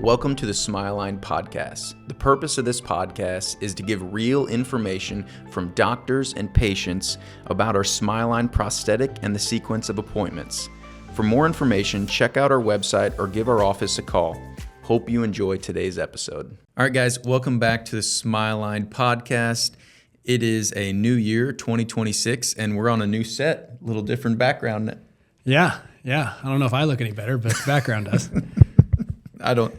Welcome to the SmileLine podcast. The purpose of this podcast is to give real information from doctors and patients about our SmileLine prosthetic and the sequence of appointments. For more information, check out our website or give our office a call. Hope you enjoy today's episode. All right, guys, welcome back to the SmileLine podcast. It is a new year, 2026, and we're on a new set, a little different background. Yeah. I don't know if I look any better, but the background does. I don't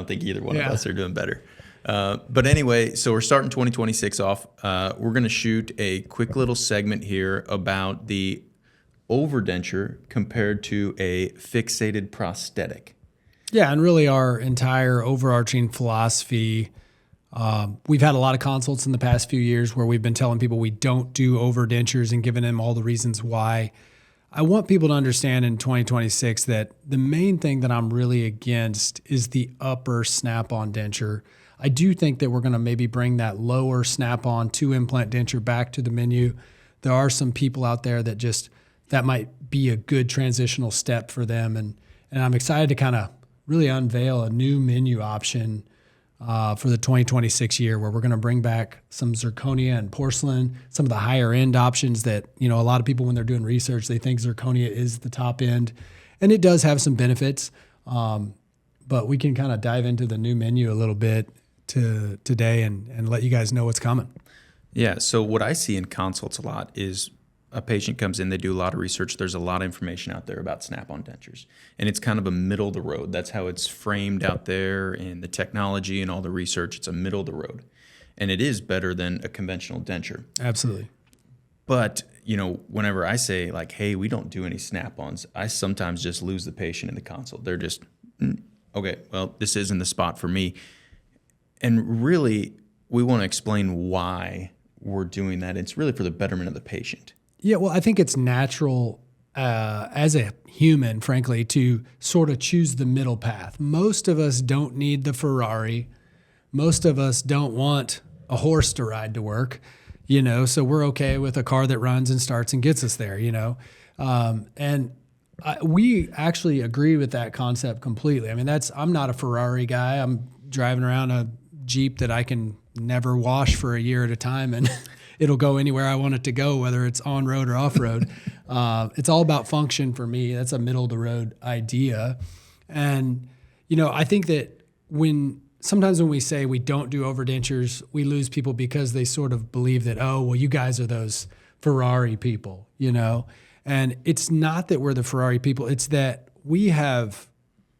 think either one of us are doing better. But anyway, so we're starting 2026 off. We're going to shoot a quick little segment here about the overdenture compared to a fixated prosthetic. Yeah, and really our entire overarching philosophy. We've had a lot of consults in the past few years where we've been telling people we don't do overdentures and giving them all the reasons why. I want people to understand in 2026 that the main thing that I'm really against is the upper snap-on denture. I do think that we're going to maybe bring that lower snap-on 2-implant denture back to the menu. There are some people out there that might be a good transitional step for them. And I'm excited to kind of really unveil a new menu option for the 2026 year, where we're going to bring back some zirconia and porcelain, some of the higher end options that, a lot of people, when they're doing research, they think zirconia is the top end, and it does have some benefits. But we can kind of dive into the new menu a little bit today and let you guys know what's coming. Yeah. So what I see in consults a lot is a patient comes in, they do a lot of research. There's a lot of information out there about snap-on dentures, and it's kind of a middle of the road. That's how it's framed out there in the technology and all the research. It's a middle of the road, and it is better than a conventional denture. Absolutely. But, whenever I say like, hey, we don't do any snap-ons, I sometimes just lose the patient in the consult. They're just, okay, well, this isn't the spot for me. And really, we want to explain why we're doing that. It's really for the betterment of the patient. Yeah, well, I think it's natural as a human, frankly, to sort of choose the middle path. Most of us don't need the Ferrari. Most of us don't want a horse to ride to work, so we're okay with a car that runs and starts and gets us there, we actually agree with that concept completely. I mean, I'm not a Ferrari guy. I'm driving around a Jeep that I can never wash for a year at a time, and it'll go anywhere I want it to go, whether it's on road or off road. It's all about function for me. That's a middle of the road idea. And, I think that sometimes when we say we don't do overdentures, we lose people because they sort of believe that, oh, well, you guys are those Ferrari people, And it's not that we're the Ferrari people. It's that we have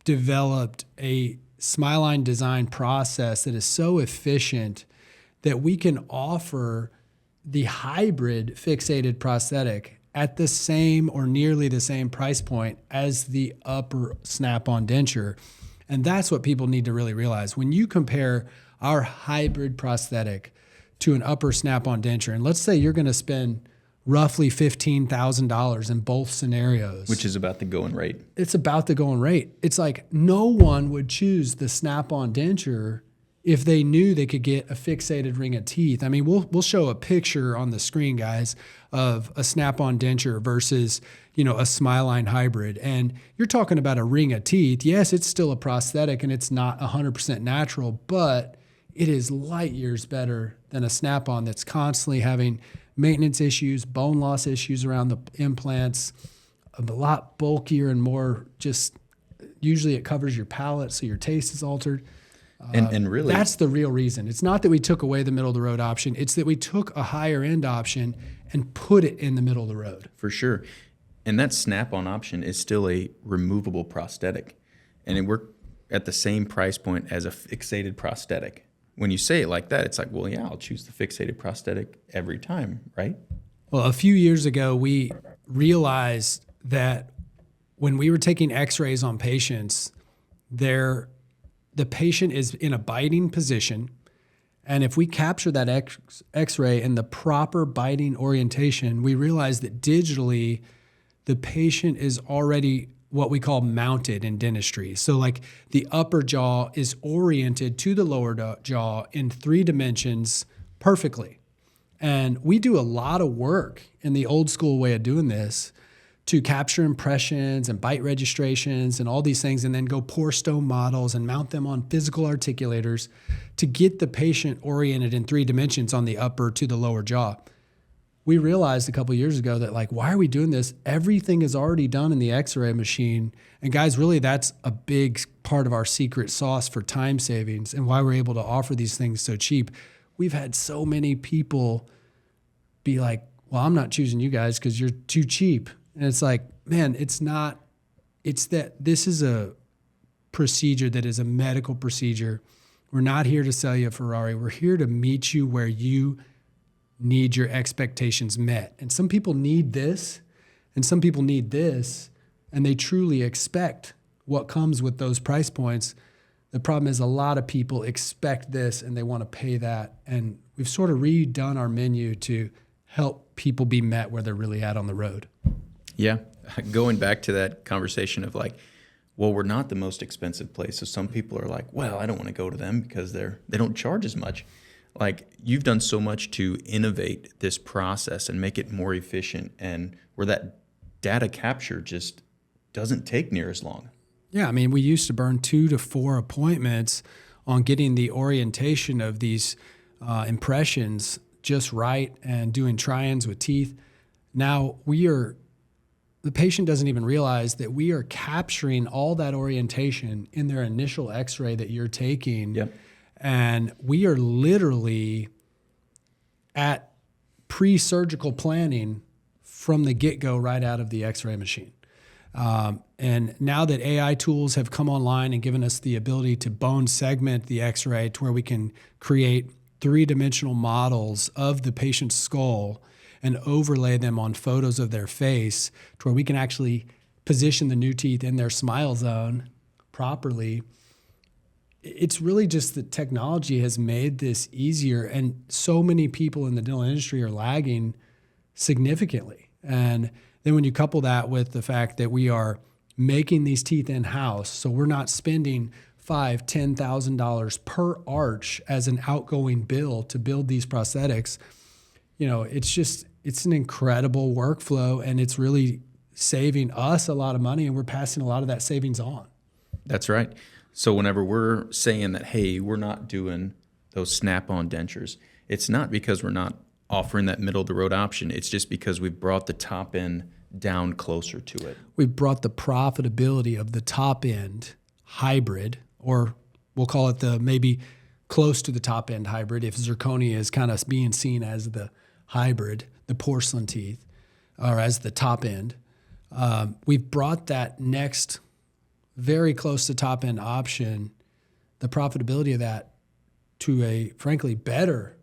developed a SmileLine design process that is so efficient that we can offer the hybrid fixated prosthetic at the same or nearly the same price point as the upper snap-on denture. And that's what people need to really realize. When you compare our hybrid prosthetic to an upper snap-on denture, and let's say you're going to spend roughly $15,000 in both scenarios. Which is about the going rate. It's about the going rate. It's like no one would choose the snap-on denture if they knew they could get a fixated ring of teeth. I mean, we'll show a picture on the screen, guys, of a snap-on denture versus, a SmileLine hybrid. And you're talking about a ring of teeth. Yes, it's still a prosthetic and it's not 100% natural, but it is light years better than a snap-on that's constantly having maintenance issues, bone loss issues around the implants, a lot bulkier and more usually it covers your palate, so your taste is altered. And really, that's the real reason. It's not that we took away the middle of the road option. It's that we took a higher end option and put it in the middle of the road. For sure. And that snap-on option is still a removable prosthetic. And we're at the same price point as a fixated prosthetic. When you say it like that, it's like, well, yeah, I'll choose the fixated prosthetic every time, right? Well, a few years ago, we realized that when we were taking x-rays on patients, the patient is in a biting position, and if we capture that x-ray in the proper biting orientation, we realize that digitally, the patient is already what we call mounted in dentistry. So like the upper jaw is oriented to the lower jaw in 3 dimensions perfectly. And we do a lot of work in the old school way of doing this to capture impressions and bite registrations and all these things, and then go pour stone models and mount them on physical articulators to get the patient oriented in 3 dimensions on the upper to the lower jaw. We realized a couple of years ago that, like, why are we doing this? Everything is already done in the X-ray machine. And guys, really, that's a big part of our secret sauce for time savings and why we're able to offer these things so cheap. We've had so many people be like, well, I'm not choosing you guys because you're too cheap. And it's like, man, it's not. It's that this is a procedure that is a medical procedure. We're not here to sell you a Ferrari. We're here to meet you where you need your expectations met. And some people need this, and some people need this, and they truly expect what comes with those price points. The problem is a lot of people expect this and they want to pay that. And we've sort of redone our menu to help people be met where they're really at on the road. Yeah. Going back to that conversation of like, well, we're not the most expensive place. So some people are like, well, I don't want to go to them because they don't charge as much. Like, you've done so much to innovate this process and make it more efficient, and where that data capture just doesn't take near as long. Yeah, I mean, we used to burn 2 to 4 appointments on getting the orientation of these impressions just right and doing try-ins with teeth. Now the patient doesn't even realize that we are capturing all that orientation in their initial X-ray that you're taking. Yep. And we are literally at pre-surgical planning from the get-go right out of the X-ray machine. And now that AI tools have come online and given us the ability to bone segment the X-ray to where we can create 3-dimensional models of the patient's skull and overlay them on photos of their face to where we can actually position the new teeth in their smile zone properly. It's really just that technology has made this easier, and so many people in the dental industry are lagging significantly. And then when you couple that with the fact that we are making these teeth in-house, so we're not spending $5,000, $10,000 per arch as an outgoing bill to build these prosthetics, it's an incredible workflow, and it's really saving us a lot of money, and we're passing a lot of that savings on. That's right. So whenever we're saying that, hey, we're not doing those snap-on dentures, it's not because we're not offering that middle-of-the-road option. It's just because we've brought the top end down closer to it. We've brought the profitability of the top end hybrid, or we'll call it the maybe close to the top end hybrid, if zirconia is kind of being seen as the hybrid, the porcelain teeth, or as the top end. We've brought that next very close to top end option, the profitability of that, to a frankly better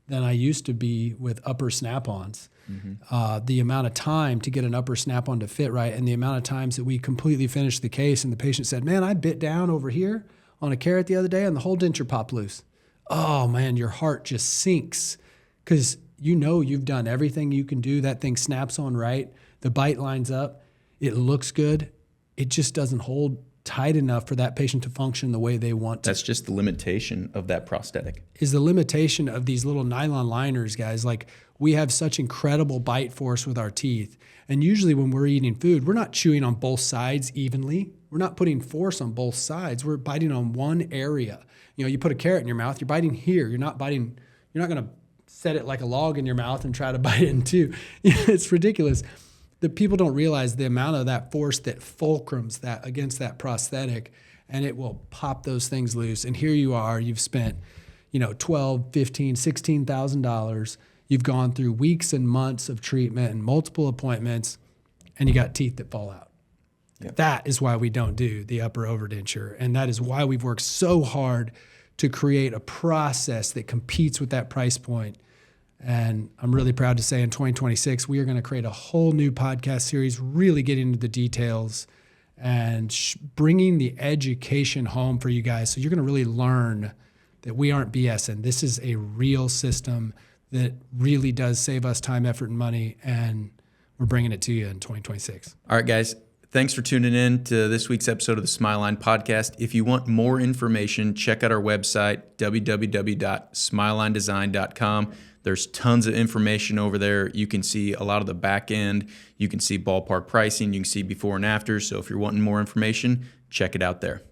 than I used to be with upper snap-ons. Mm-hmm. The amount of time to get an upper snap-on to fit right, and the amount of times that we completely finished the case and the patient said, man, I bit down over here on a carrot the other day and the whole denture popped loose. Oh man, your heart just sinks because you've done everything you can do. That thing snaps on right. The bite lines up. It looks good. It just doesn't hold tight enough for that patient to function the way they want to. That's just the limitation of that prosthetic. Is the limitation of these little nylon liners, guys. Like, we have such incredible bite force with our teeth. And usually when we're eating food, we're not chewing on both sides evenly. We're not putting force on both sides. We're biting on one area. You put a carrot in your mouth, you're biting here. You're not going to set it like a log in your mouth and try to bite it in two. It's ridiculous. The people don't realize the amount of that force that fulcrums that against that prosthetic, and it will pop those things loose. And here you are, you've spent, $12,000, $15,000, $16,000. You've gone through weeks and months of treatment and multiple appointments, and you got teeth that fall out. Yep. That is why we don't do the upper overdenture, and that is why we've worked so hard to create a process that competes with that price point. And I'm really proud to say in 2026, we are going to create a whole new podcast series, really getting into the details and bringing the education home for you guys. So you're going to really learn that we aren't BSing. This is a real system that really does save us time, effort, and money. And we're bringing it to you in 2026. All right, guys. Thanks for tuning in to this week's episode of the SmileLine podcast. If you want more information, check out our website, www.smilelinedesign.com. There's tons of information over there. You can see a lot of the back end. You can see ballpark pricing. You can see before and after. So if you're wanting more information, check it out there.